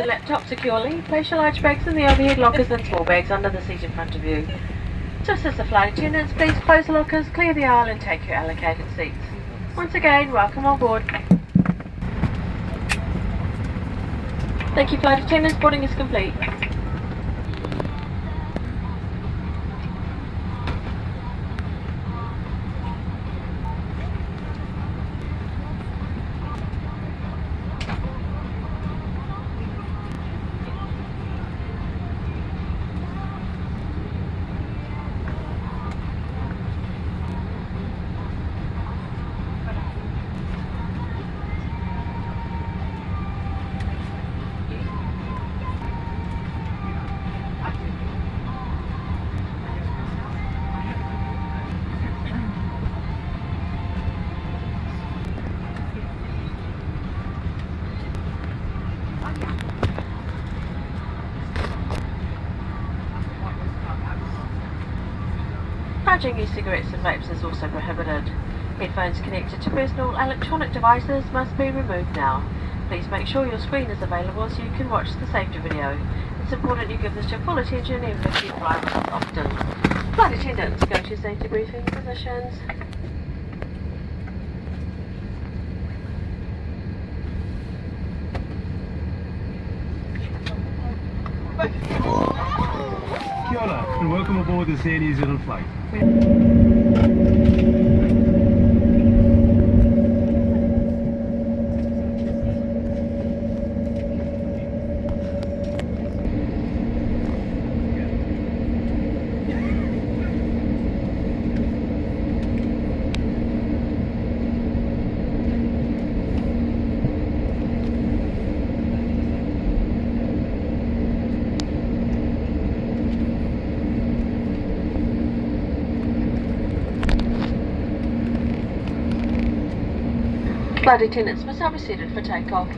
your laptop securely, place your large bags in the overhead lockers and small bags under the seat in front of you. To assist the flight attendants, please close the lockers, clear the aisle and take your allocated seats. Once again, welcome on board. Thank you, flight attendants. Boarding is complete. Charging e-cigarettes and vapes is also prohibited. Headphones connected to personal electronic devices must be removed now. Please make sure your screen is available so you can watch the safety video. It's important you give this your full attention even if you fly with us often. Flight attendants, go to safety briefing positions. Kia ora, and welcome aboard this Air New Zealand flight. Flight attendants must now be seated for takeoff.